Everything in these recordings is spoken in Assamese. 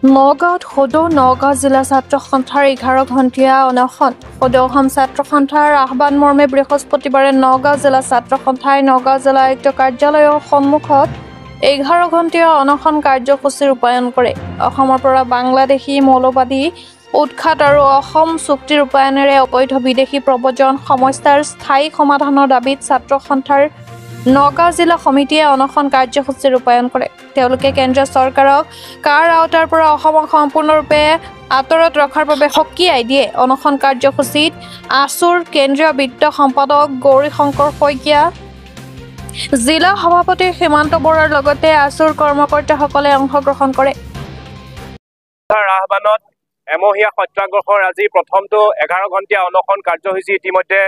নগাঁৱত সদৌ নগাঁও জিলা ছাত্ৰ সন্থাৰ 11 ঘণ্টীয়া অনশন। সদৌ অসম ছাত্ৰ সন্থাৰ আহ্বান মৰ্মে বৃহস্পতিবাৰে নগাঁও জিলা ছাত্ৰ সন্থাই নগাঁও জিলা আয়ুক্ত কাৰ্যালয়ৰ সন্মুখত 11 ঘণ্টীয়া অনশন কাৰ্যসূচী ৰূপায়ণ কৰে। অসমৰ পৰা বাংলাদেশী মৌলবাদী উৎখাত আৰু অসম চুক্তি ৰূপায়ণেৰে অবৈধ বিদেশী প্ৰব্ৰজন সমস্যাৰ স্থায়ী সমাধানৰ দাবীত ছাত্ৰ সন্থাৰ নগাঁও জিলা সমিতিয়ে অনশন কাৰ্যসূচী ৰূপায়ণ কৰে। তেওঁলোকে কেন্দ্ৰীয় চৰকাৰক কাৰ আওতাৰ পৰা অসমক সম্পূৰ্ণৰূপে আঁতৰত ৰখাৰ বাবে সকীয়াই দিয়ে। অনশন কাৰ্যসূচীত আছুৰ কেন্দ্ৰীয় বিত্ত সম্পাদক গৌৰী শংকৰ শইকীয়া, জিলা সভাপতি সীমান্ত বৰাৰ লগতে আছুৰ কৰ্মকৰ্তাসকলে অংশগ্ৰহণ কৰে। আহ্বানত এমহীয়া সত্যাগ্ৰহৰ আজি প্ৰথমটো 11 ঘণ্টীয়া অনশন কাৰ্যসূচী ইতিমধ্যে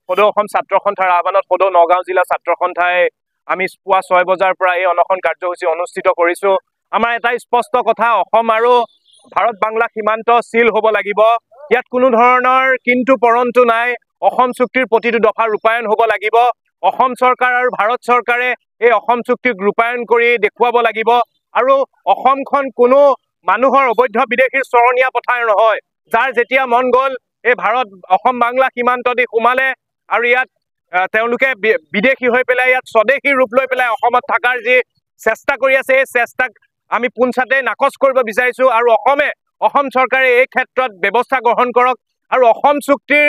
সদৌ অসম ছাত্ৰ সন্থাৰ আহ্বানত সদৌ নগাঁও জিলা ছাত্ৰ সন্থাই আমি পুৱা 6 বজাৰ পৰা এই অনশন কাৰ্যসূচী অনুষ্ঠিত কৰিছোঁ। আমাৰ এটাই স্পষ্ট কথা, অসম আৰু ভাৰত বাংলা সীমান্ত চিল হ'ব লাগিব। ইয়াত কোনো ধৰণৰ কিন্তু পৰন্তু নাই। অসম চুক্তিৰ প্ৰতিটো দফা ৰূপায়ণ হ'ব লাগিব। অসম চৰকাৰ আৰু ভাৰত চৰকাৰে এই অসম চুক্তিক ৰূপায়ণ কৰি দেখুৱাব লাগিব। আৰু অসমখন কোনো মানুহৰ অবৈধ বিদেশীৰ চৰণীয়া পথাৰ নহয়, যাৰ যেতিয়া মন গ'ল এই অসম বাংলা সীমান্ত দি সোমালে আৰু ইয়াত তেওঁলোকে বিদেশী হৈ পেলাই ইয়াত স্বদেশী ৰূপ লৈ পেলাই অসমত থকাৰ যি চেষ্টা কৰি আছে, এই চেষ্টাক আমি পোনছাতে নাকচ কৰিব বিচাৰিছোঁ। আৰু অসম চৰকাৰে এই ক্ষেত্ৰত ব্যৱস্থা গ্ৰহণ কৰক আৰু অসম চুক্তিৰ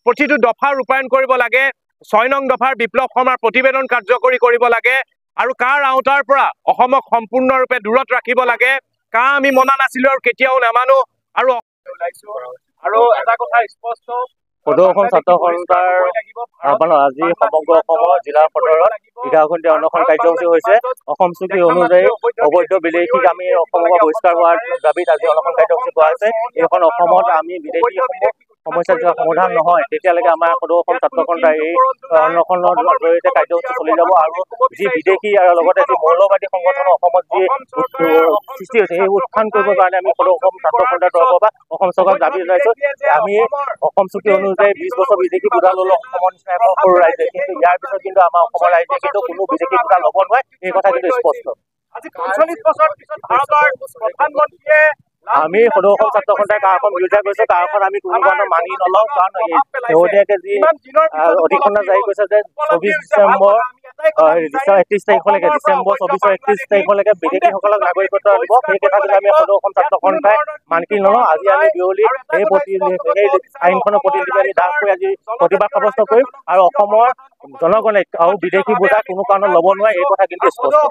প্ৰতিটো দফা ৰূপায়ণ কৰিব লাগে। 6 নং দফাৰ বিপ্লৱ শৰ্মাৰ প্ৰতিবেদন কাৰ্যকৰী কৰিব লাগে আৰু কাৰ আওতাৰ পৰা অসমক সম্পূৰ্ণৰূপে দূৰত ৰাখিব লাগে। কাৰ আমি মনা নাছিলোঁ আৰু কেতিয়াও নামানো। আৰু এটা কথা স্পষ্ট, সদৌ অসম ছাত্ৰ সন্থাৰ আহ্বানত আজি সমগ্ৰ অসমৰ জিলা সদৰত 11 ঘণ্টীয়া অনশন কাৰ্যসূচী হৈছে। অসম চুক্তি অনুযায়ী অবৈধ বিদেশীক আমি অসমৰ পৰা বহিষ্কাৰ হোৱাৰ দাবীত আজি অনশন কাৰ্যসূচী কৰা হৈছে। এইখন অসমত আমি বিদেশীসমূহ সমস্যা যেতিয়া সমাধান নহয় তেতিয়ালৈকে আমাৰ সদৌ অসম ছাত্ৰ সন্থাৰ এই অনশনৰ জৰিয়তে কাৰ্যসূচী চলি যাব। আৰু যি বিদেশী আৰু লগতে যি মৌলবাদী সংগঠন অসমত যি সৃষ্টি হৈছে সেই উত্থান কৰিবৰ কাৰণে আমি সদৌ অসম ছাত্ৰ সন্থাৰ তৰফৰ পৰা অসম চৰকাৰক দাবী জনাইছোঁ। আমি অসম চুক্তি অনুযায়ী 20 বছৰ বিদেশী বুজা ল'লো অসমৰ নিচিনা এখন সৰু ৰাজ্যে, কিন্তু ইয়াৰ পিছত কিন্তু আমাৰ অসমৰ ৰাইজে কিন্তু কোনো বিদেশী বুজা ল'ব নোৱাৰে, এই কথা কিন্তু স্পষ্ট। আমি সদৌ অসম ছাত্ৰ সন্থাই কাৰখন বিৰোধিতা কৰিছোঁ। কাৰখন আমি কোনো কাৰণত মানি নলওঁ, কাৰণ শেহতীয়াকৈ যি অধিসূচনা জাৰি কৰিছে যে 24 ডিচেম্বৰ 31 তাৰিখলৈকে ডিচেম্বৰ 24 31 তাৰিখলৈকে বিদেশীসকলক নাগৰিকত্ব দিব, সেই কথা যদি আমি সদৌ অসম ছাত্ৰ সন্থাই মানি নলওঁ, আজি আমি বিয়লি সেই আইনখনৰ প্ৰতিলিপি আমি দাখ কৰি আজি প্ৰতিবাদ সাব্যস্ত কৰিম। আৰু অসমৰ জনগণে আৰু বিদেশী বোজা কোনো কাৰণত ল'ব নোৱাৰে, এই কথা কিন্তু স্পষ্ট।